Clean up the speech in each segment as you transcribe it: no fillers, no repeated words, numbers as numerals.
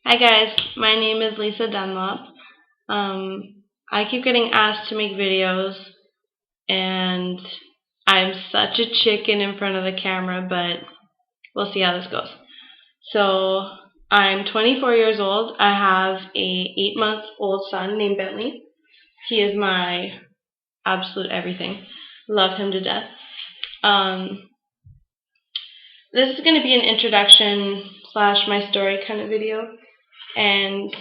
Hi guys, my name is Lisa Dunlop. I keep getting asked to make videos, and I'm such a chicken in front of the camera, but we'll see how this goes. So, I'm 24 years old. I have a 8-month-old son named Bentley. He is my absolute everything. Love him to death. This is going to be an introduction / my story kind of video, and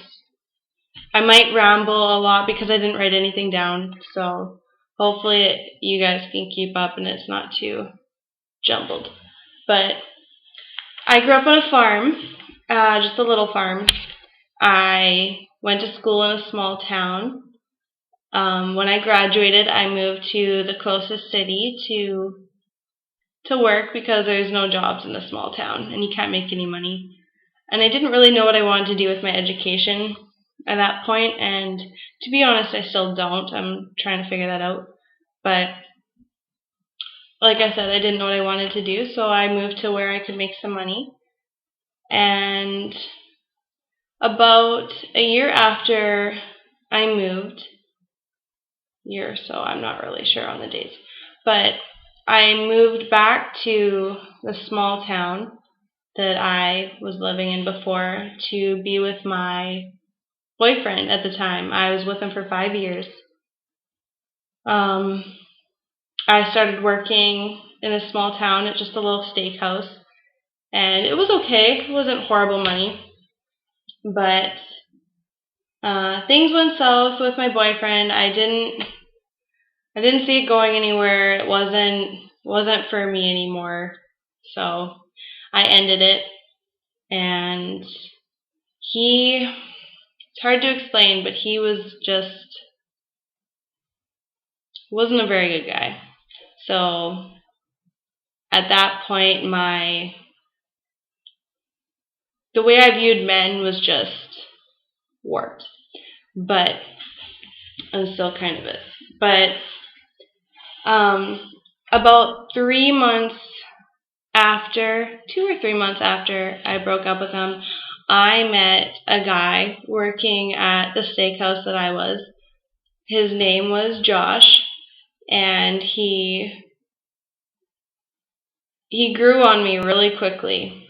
I might ramble a lot because I didn't write anything down, so hopefully you guys can keep up and it's not too jumbled. But I grew up on a farm, just a little farm. I went to school in a small town. When I graduated, I moved to the closest city to work because there's no jobs in the small town and you can't make any money. And I didn't really know what I wanted to do with my education at that point, and to be honest, I still don't. I'm trying to figure that out. But like I said, I didn't know what I wanted to do, so I moved to where I could make some money. And about a year after I moved, year or so, I'm not really sure on the dates, but I moved back to the small town that I was living in before to be with my boyfriend at the time. I was with him for 5 years. I started working in a small town at just a little steakhouse, and it was okay. It wasn't horrible money, but things went south with my boyfriend. I didn't see it going anywhere. It wasn't for me anymore, so I ended it. And it's hard to explain, but he wasn't a very good guy. So at that point, the way I viewed men was just warped. But I'm still kind of is. But about 3 months after, 2 or 3 months after I broke up with him, I met a guy working at the steakhouse that I was. His name was Josh, and he grew on me really quickly.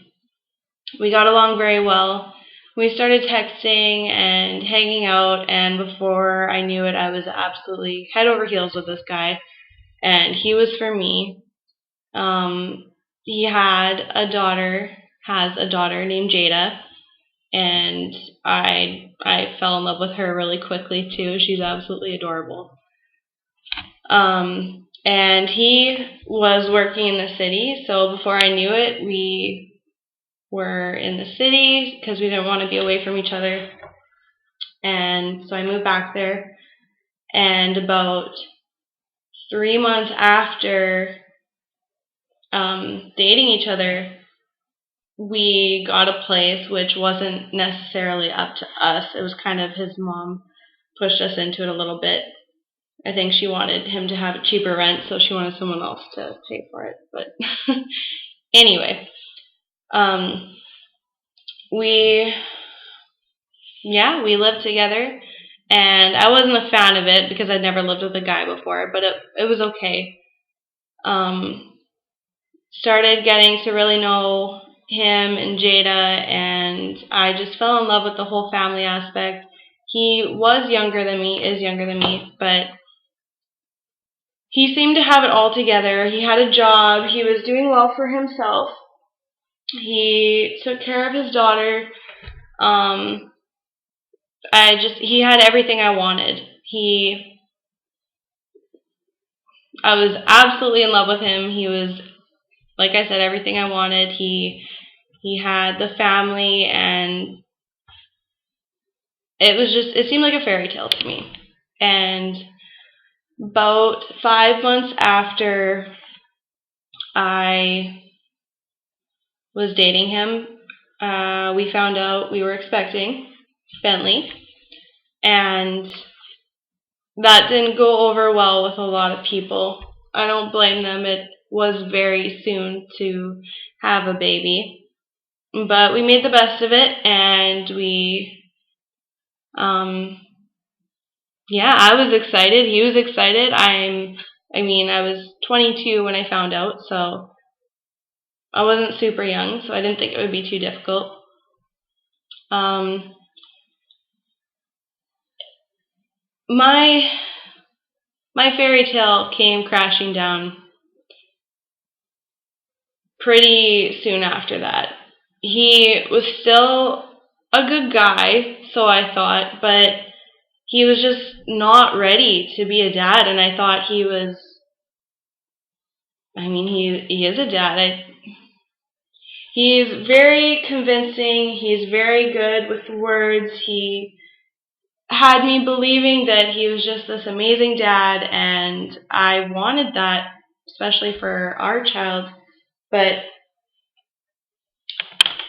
We got along very well. We started texting and hanging out, and before I knew it, I was absolutely head over heels with this guy, and he was for me. He has a daughter named Jada, and I fell in love with her really quickly too. She's absolutely adorable. And he was working in the city, so before I knew it, we were in the city because we didn't want to be away from each other. And so I moved back there, and about 3 months after dating each other, we got a place, which wasn't necessarily up to us. It was kind of his mom pushed us into it a little bit. I think she wanted him to have a cheaper rent, so she wanted someone else to pay for it. But anyway, we lived together, and I wasn't a fan of it because I'd never lived with a guy before, but it was okay. Started getting to really know him and Jada, and I just fell in love with the whole family aspect. He was younger than me, is younger than me, but he seemed to have it all together. He had a job. He was doing well for himself. He took care of his daughter. He had everything I wanted. I was absolutely in love with him. He was, like I said, everything I wanted. He had the family, and it seemed like a fairy tale to me. And about 5 months after I was dating him, we found out we were expecting Bentley, and that didn't go over well with a lot of people. I don't blame them. It was very soon to have a baby. But we made the best of it, and yeah, I was excited. He was excited. I was 22 when I found out, so I wasn't super young, so I didn't think it would be too difficult. Um, my my fairy tale came crashing down pretty soon after that. He was still a good guy, so I thought, but he was just not ready to be a dad, and I thought he was. He is a dad. He's very convincing. He's very good with words. He had me believing that he was just this amazing dad, and I wanted that, especially for our child, but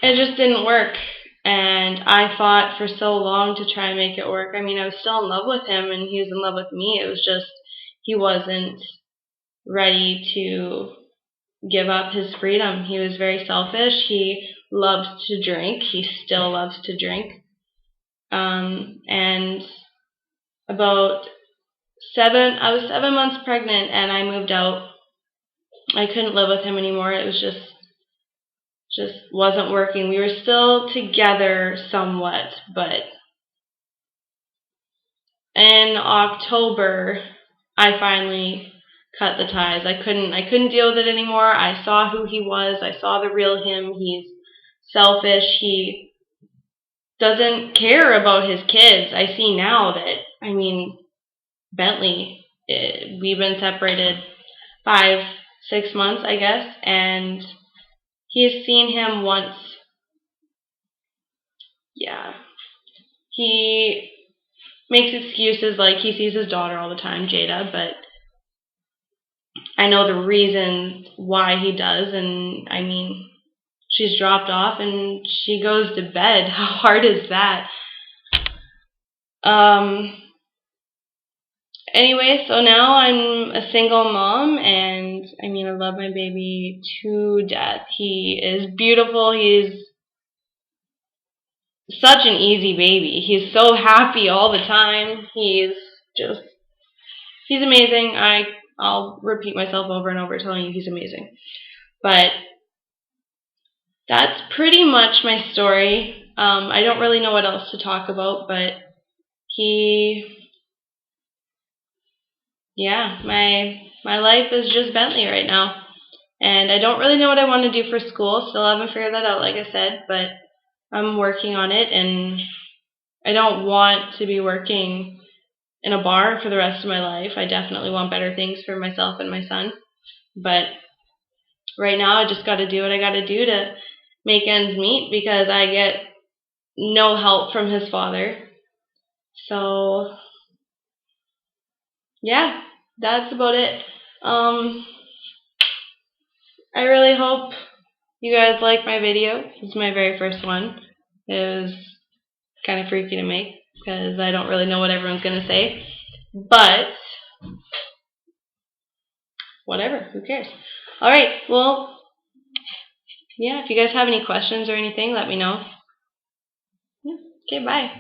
it just didn't work. And I fought for so long to try and make it work. I was still in love with him, and he was in love with me. It was just he wasn't ready to give up his freedom. He was very selfish. He loves to drink. He still loves to drink. And about I was 7 months pregnant, and I moved out. I couldn't live with him anymore. It was just wasn't working. We were still together somewhat, but in October, I finally cut the ties. I couldn't deal with it anymore. I saw who he was. I saw the real him. He's selfish. He doesn't care about his kids. I see now that, Bentley, we've been separated 5, 6 months, I guess, and he's seen him once. Yeah. He makes excuses like he sees his daughter all the time, Jada, but I know the reason why he does, and she's dropped off and she goes to bed. How hard is that? Anyway, so now I'm a single mom, and I love my baby to death. He is beautiful. He's such an easy baby. He's so happy all the time. He's amazing. I'll repeat myself over and over telling you he's amazing. But that's pretty much my story. I don't really know what else to talk about, but my life is just Bentley right now. And I don't really know what I want to do for school. Still haven't figured that out, like I said, but I'm working on it, and I don't want to be working in a bar for the rest of my life. I definitely want better things for myself and my son. But right now I just got to do what I got to do to make ends meet, because I get no help from his father. So, yeah, that's about it. I really hope you guys like my video. It's my very first one. It was kind of freaky to make because I don't really know what everyone's going to say. But, whatever, who cares? Alright, well, yeah, if you guys have any questions or anything, let me know. Yeah, okay, bye.